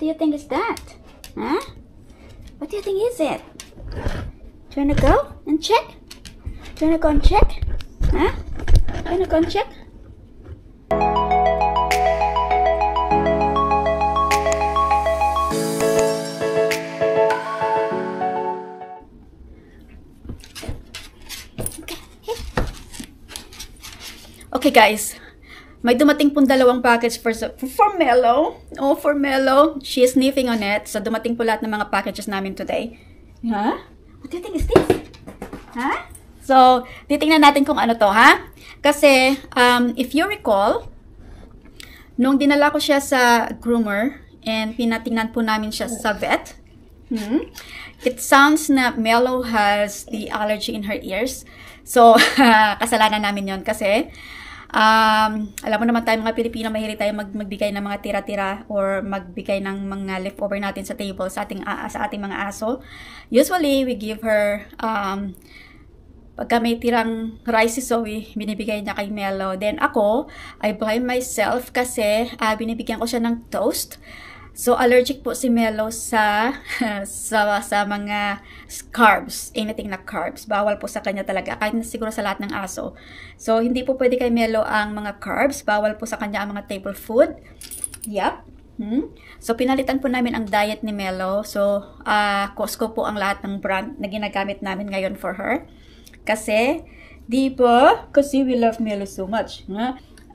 do you think is that? Huh? What do you think is it? Do you wanna go and check? Do you wanna go and check? Huh? Do you wanna go and check? Okay guys, may dumating pong dalawang package for Mello. Oh, for Mello. She is sniffing on it. So dumating po lahat ng mga packages namin today. Huh? What do you think is this? Huh? So, titingnan natin kung ano to, ha? Kasi, if you recall, nung dinala ko siya sa groomer and pinatingnan po namin siya sa vet, it sounds na Mello has the allergy in her ears. So, kasalanan namin yon kasi alam mo naman tayo mga Pilipino, mahilig tayo magbigay ng mga tira-tira or magbigay ng mga leftover natin sa table sa ating mga aso. Usually, we give her pagka may tirang rice si Zoe, binibigay niya kay Mello. Then ako, I blame myself kasi binibigyan ko siya ng toast. So, allergic po si Mello sa mga carbs. Anything na carbs. Bawal po sa kanya talaga. Kahit na siguro sa lahat ng aso. So, hindi po pwede kay Mello ang mga carbs. Bawal po sa kanya ang mga table food. Yup. So, pinalitan po namin ang diet ni Mello. So, Costco po ang lahat ng brand na ginagamit namin ngayon for her. Kasi, di ba? Kasi we love Mello so much.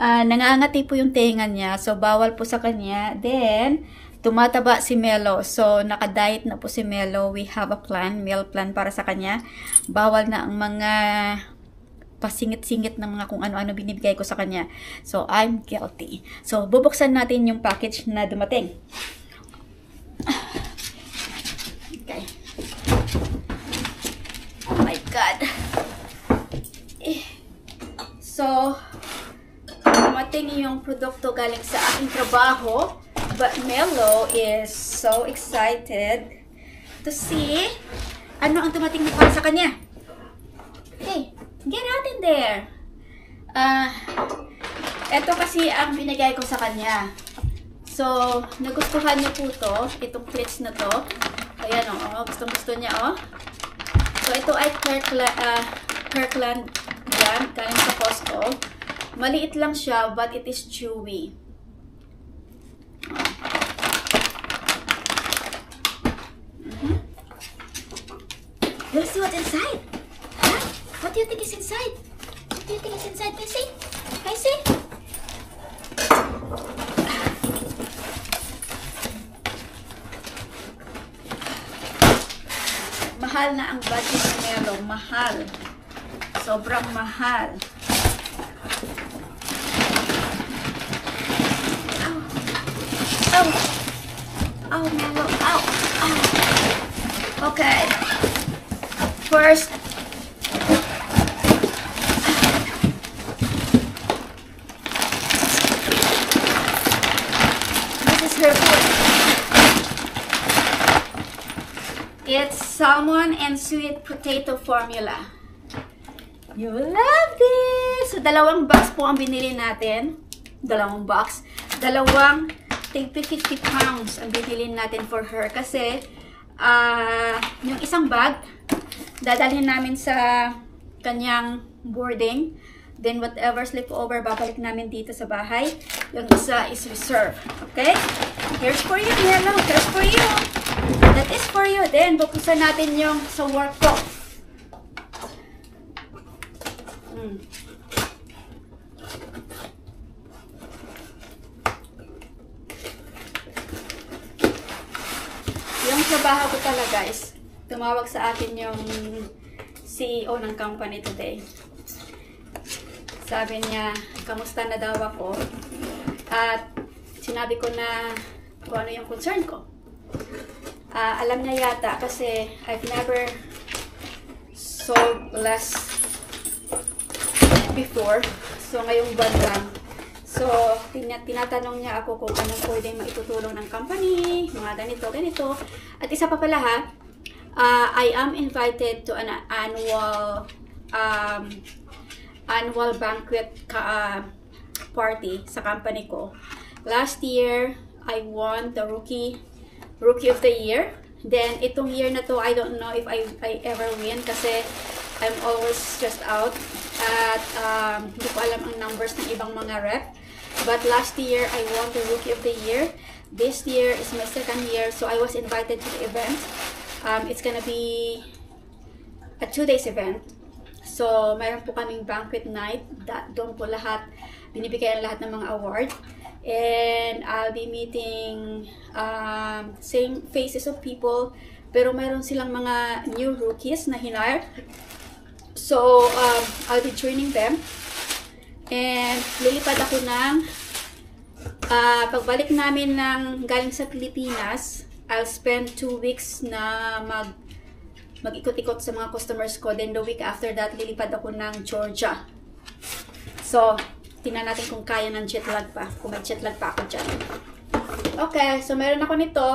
Nangangati po yung tenga niya. So, bawal po sa kanya. Then, tumataba si Mello. So, naka-diet na po si Mello. We have a plan, meal plan para sa kanya. Bawal na ang mga pasingit-singit ng mga kung ano-ano binibigay ko sa kanya. So, I'm guilty. So, bubuksan natin yung package na dumating. Okay. Oh my God. So, dumating yung produkto galing sa aking trabaho. But Mello is so excited to see ano ang dumating na para sa kanya. Hey, get out in there. Ito kasi ang binigay ko sa kanya. So, nagustuhan niya po to. Itong plates na to. Ayan o, gustong-gusto niya o. So, ito ay Kirkland brand, galing sa Costco. Maliit lang siya, but it is chewy. Let's see what's inside. Huh? What do you think is inside? What do you think is inside? Can you see? Can you see? Mahal na ang budget ni Mello. Mahal. Sobrang mahal. Oh, Mello. Ow. Ow. Okay. First, this is her food. It's salmon and sweet potato formula. You love this! So, dalawang box po ang binili natin. Dalawang box. Dalawang 50 pounds ang binili natin for her. Kasi, yung isang bag, dadalhin namin sa kanyang boarding. Then, whatever's left over, babalik namin dito sa bahay. Yung isa is reserve. Okay? Here's for you, Mello. Here's for you. That is for you. Then, buksan natin yung sa work ko. Yung trabaho ko talaga is tumawag sa akin yung CEO ng company today. Sabi niya, kamusta na daw ako? At sinabi ko na kung ano yung concern ko. Alam niya yata kasi I've never sold less before. So, ngayong buwan lang. So, tinatanong niya ako kung anong pwedeng maitutulong ng company, mga ganito, ganito. At isa pa pala ha, I am invited to an annual banquet party sa company ko. Last year, I won the rookie Rookie of the Year. Then, itong year na to, I don't know if I ever win kasi I'm always stressed out at hindi ko alam ang numbers ng ibang mga rep. But last year, I won the Rookie of the Year. This year is my second year, so I was invited to the event. It's gonna be a 2 days event. So, mayroon po kaming banquet night. Doon po lahat, binibigay lahat ng mga award. And I'll be meeting same faces of people, pero mayroon silang mga new rookies na hinire. So, I'll be training them. And lilipad ako ng pagbalik namin ng galing sa Pilipinas, I'll spend 2 weeks na mag-ikot-ikot sa mga customers ko. Then the week after that, lilipad ako ng Georgia. So, tingnan natin kung kaya ng jet lag pa. Kung may jet lag pa ako dyan. Okay, so meron ako nito.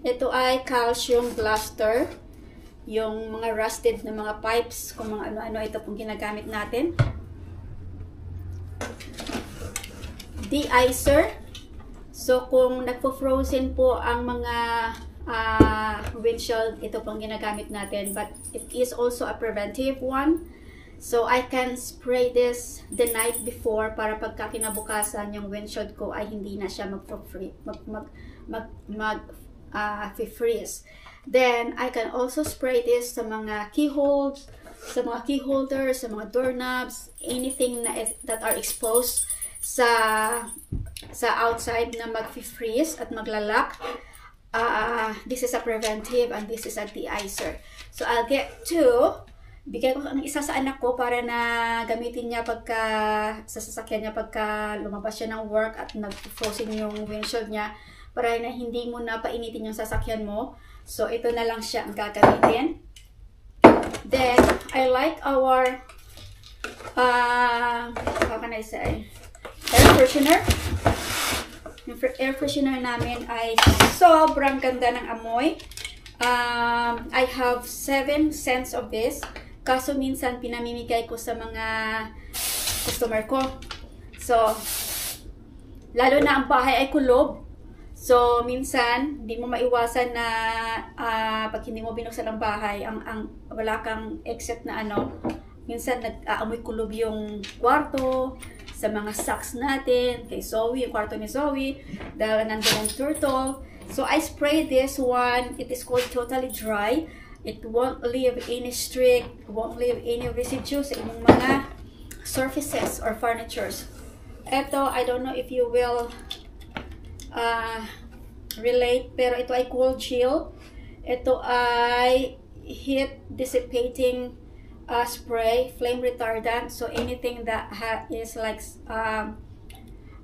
Ito ay calcium blaster. Yung mga rusted na mga pipes, kung mga ano-ano, ito pong ginagamit natin. De-icer. So, kung nagpo-frozen po ang mga windshield, ito pong ginagamit natin. But it is also a preventive one. So, I can spray this the night before para pagka kinabukasan yung windshield ko ay hindi na siya mag-freeze. Then, I can also spray this sa mga keyholes, sa mga key holders, sa mga doorknobs, anything that are exposed sa outside na mag-freeze at maglalak. This is a preventive and this is a de-icer. So, I'll get two. Bigay ko ang isa sa anak ko para na gamitin niya pagka sa sasakyan niya pagka lumabas siya ng work at nag-frozen yung windshield niya para na hindi mo na painitin yung sasakyan mo. So, ito na lang siya ang gagamitin. Then, I like our how can I say? Air freshener. Yung air freshener namin ay sobrang ganda ng amoy. I have 7 scents of this. Kaso minsan pinamimigay ko sa mga customer ko. So, lalo na ang bahay ay kulob. So, minsan, hindi mo maiwasan na pag hindi mo binuksan ang bahay, wala kang except na ano, minsan nag-aamoy kulob yung kwarto, sa mga socks natin, kay Zoe, yung kwarto ni Zoe, dahil nandun ang turtle. So, I spray this one. It is called Totally Dry. It won't leave any streak, won't leave any residue sa inyong mga surfaces or furnitures. Ito, I don't know if you will relate, pero ito ay cool chill. Ito ay heat dissipating spray, flame retardant. So anything that is like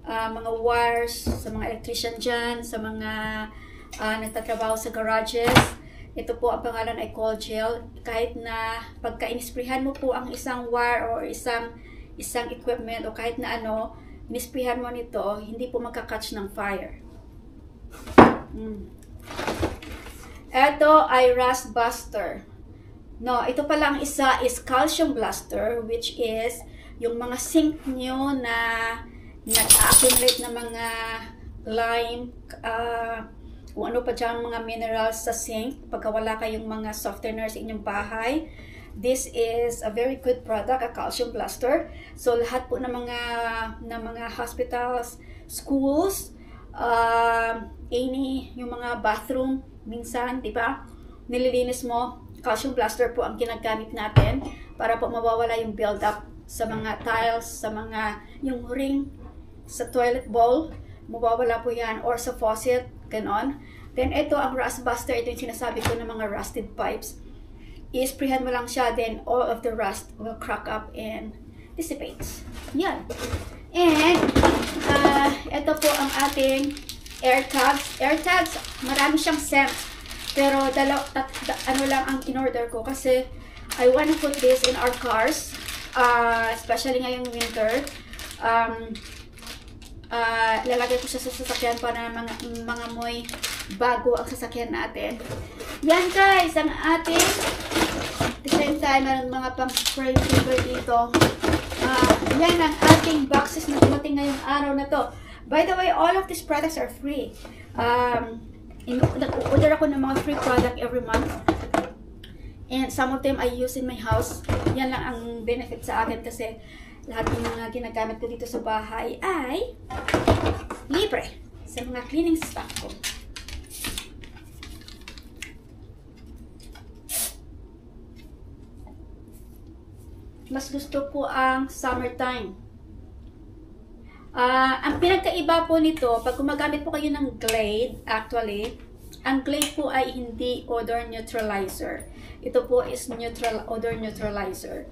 mga wires, sa mga electrician dyan, sa mga nagtatrabaho sa garages. Ito po ang pangalan ay cold gel. Kahit na pagka inisprihan mo po ang isang wire or isang equipment o kahit na ano, inisprihan mo nito, hindi po magka-catch ng fire. Ito ay rust buster. No, ito pala ang isa is calcium blaster, which is yung mga sink nyo na nag-accumulate na mga lime, kung ano pa dyan mga minerals sa sink pagka wala kayong mga softeners sa inyong bahay. This is a very good product, a calcium blaster. So lahat po ng mga hospitals, schools, yung mga bathroom minsan, di ba? Nililinis mo, calcium blaster po ang ginagamit natin para po mawawala yung build up sa mga tiles, sa mga yung ring sa toilet bowl, mawawala po yan, or sa faucet, ganon. Then ito ang rust buster, ito yung sinasabi ko ng mga rusted pipes. I-sprayhan mo lang siya, then all of the rust will crack up and dissipates. Yan. And ito po ang ating air tags. Air tags, marami siyang scents. Pero ano lang ang in-order ko kasi I wanna put this in our cars, especially ngayong winter. Lalagay ko siya sa sasakyan para mga moy bago ang sasakyan natin. Yan guys, ang ating at the same time, meron mga pang spray paper dito. Yan ang ating boxes na dumating ngayong araw na to. By the way, all of these products are free. Nag-order ako ng mga free product every month. And some of them I use in my house. Yan lang ang benefit sa akin kasi lahat ng mga ginagamit ko dito sa bahay ay libre sa mga cleaning stuff ko. Mas gusto ko ang summertime. Ang pinagkaiba po nito, pag gumagamit po kayo ng Glade, actually, ang Glade po ay hindi odor neutralizer. Ito po is odor neutralizer.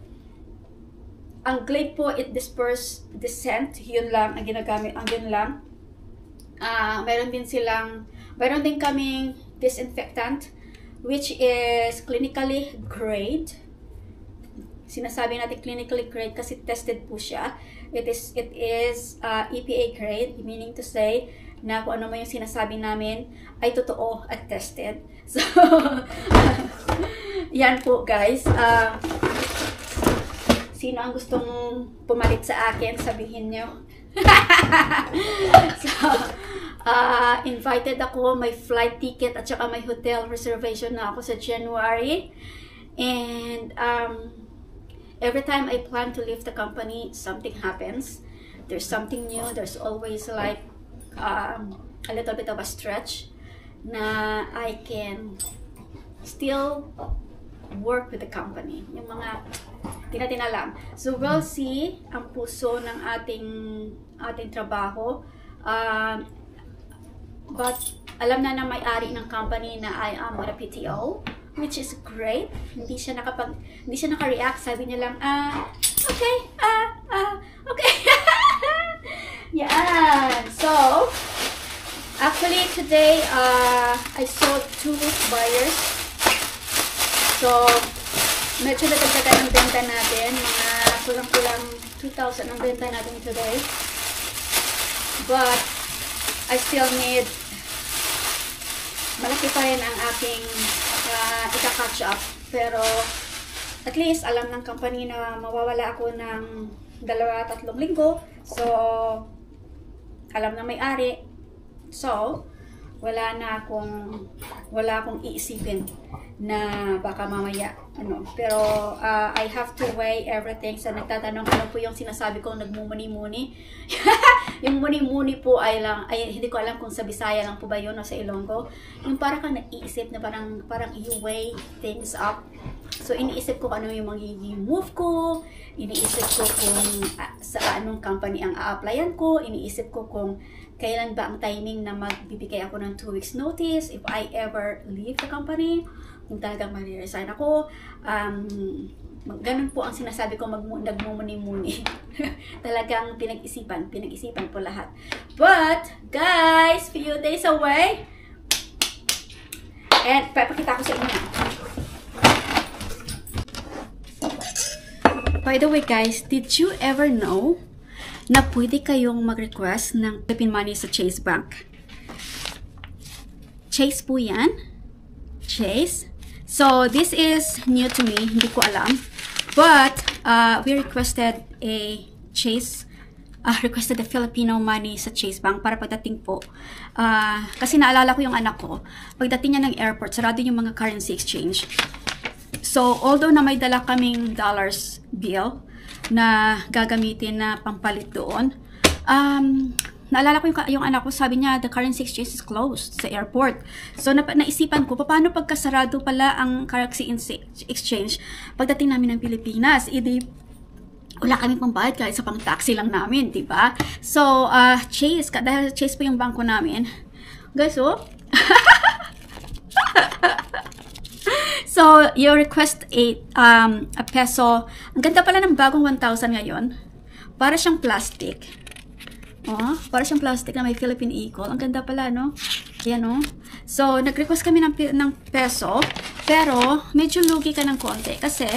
Ang Glade po, it disperse the scent. Yun lang ang ginagamit. Ang yun lang. Mayroon din kaming disinfectant, which is clinically grade. Sinasabi natin clinically grade kasi tested po siya. It is EPA grade, meaning to say na kung ano man yung sinasabi namin ay totoo at tested. So, yan po guys. Sino ang gustong pumalit sa akin, sabihin nyo. So, invited ako, may flight ticket at saka may hotel reservation na ako sa January. And every time I plan to leave the company, something happens. There's something new. There's always like a little bit of a stretch na I can still work with the company. Yung mga tinatinalam. So we'll see ang puso ng ating trabaho. But alam na ng may-ari ng company na I am on a PTO. Which is great. Hindi siya naka-react. Sabi niya lang, okay, okay. Yan. So, actually today, I saw 2 buyers. So, medyo natagdagan ang benta natin. Mga kulang-kulang 2,000 ang benta natin today. But, I still need, malaki pa rin ang aking ika-catch up. Pero, at least, alam ng company na mawawala ako ng 2-3 linggo. So, alam na may-ari. So, wala akong iisipin na baka mamaya, Pero, I have to weigh everything. So, nagtatanong ano po yung sinasabi kong nagmumuni-muni. Yung muni-muni po ay hindi ko alam kung sa Bisaya lang po ba yun o sa Ilonggo. Yung parang kang naiisip na parang you weigh things up. So, iniisip ko ano yung magiging move ko. Iniisip ko kung sa anong company ang a-applyan ko. Iniisip ko kung kailan ba ang timing na magbibigay ako ng 2 weeks notice if I ever leave the company. Kung talagang mag-resign ako. Ganun po ang sinasabi ko, nagmumuni-muni. Talagang pinag-isipan po lahat. But, guys, few days away. And, papakita ko sa inyo. By the way, guys, did you ever know na pwede kayong mag-request ng Philippine Money sa Chase Bank? Chase po yan. Chase. So, this is new to me. Hindi ko alam. But, we requested requested the Filipino money sa Chase Bank para pagdating po. Kasi naalala ko yung anak ko, pagdating niya ng airport, sarado yung mga currency exchange. So, although na may dala kaming dollars bill na gagamitin na pampalit doon, naalala ko yung anak ko, sabi niya, the currency exchange is closed sa airport. So, naisipan ko, paano pagkasarado pala ang currency exchange pagdating namin ng Pilipinas? Wala kami pambayad kahit sa pang-taxi lang namin, diba? So, Chase, dahil Chase po yung bangko namin. Guys, oh. So, you request a peso. Ang ganda pala ng bagong 1,000 ngayon. Para siyang plastic. Oh, para siyang plastic na may Philippine equal. Ang ganda pala, no? Ayan, no? So, nag-request kami ng peso. Pero, medyo lugi ka ng konti. Kasi,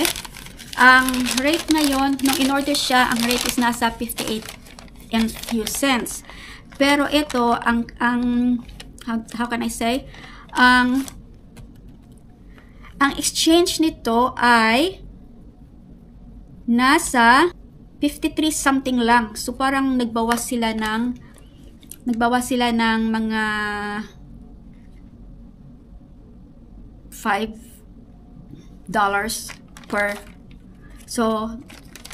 ang rate ngayon, nung in-order siya, ang rate is nasa 58 and few cents. Pero, ito, how can I say? Ang exchange nito ay nasa 53 something lang. So parang nagbawas sila ng mga per. So,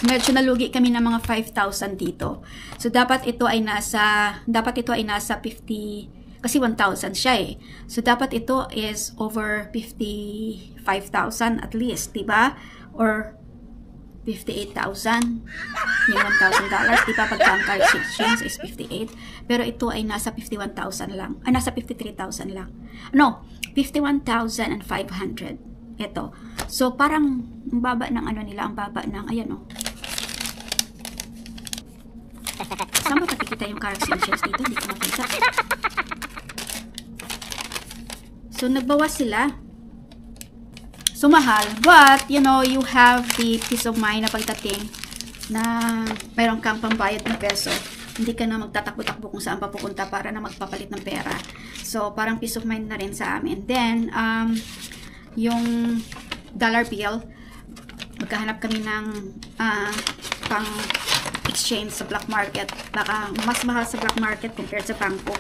medyo nalugi kami ng mga 5,000 dito. So, dapat ito ay nasa 50, kasi 1,000 siya eh. So, dapat ito is over 55,000 at least, diba? Or 58,000. Yung $1,000, diba? Pagka ang car exchange is 58. Pero ito ay nasa 51,000 lang. Nasa 53,000 lang. No, 51,500. Ito. So, parang ang baba ng ano nila, ang baba ng, ayan o. Saan ba nakikita yung car exchanges dito? Hindi ko makita. So, nagbawas sila. So, mahal. But, you know, you have the peace of mind na pagdating na mayroon kang pambayad na peso. Hindi ka na magtatakbo-takbo kung saan papupunta para na magpapalit ng pera. So, parang peace of mind na rin sa amin. Then, yung dollar bill, magkahanap kami ng pang exchange sa black market. Baka mas mahal sa black market compared sa bangko.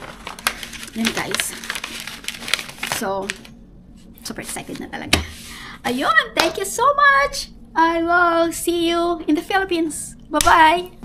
Yun guys. So, super excited na talaga. Ayun, thank you so much. I will see you in the Philippines. Bye-bye.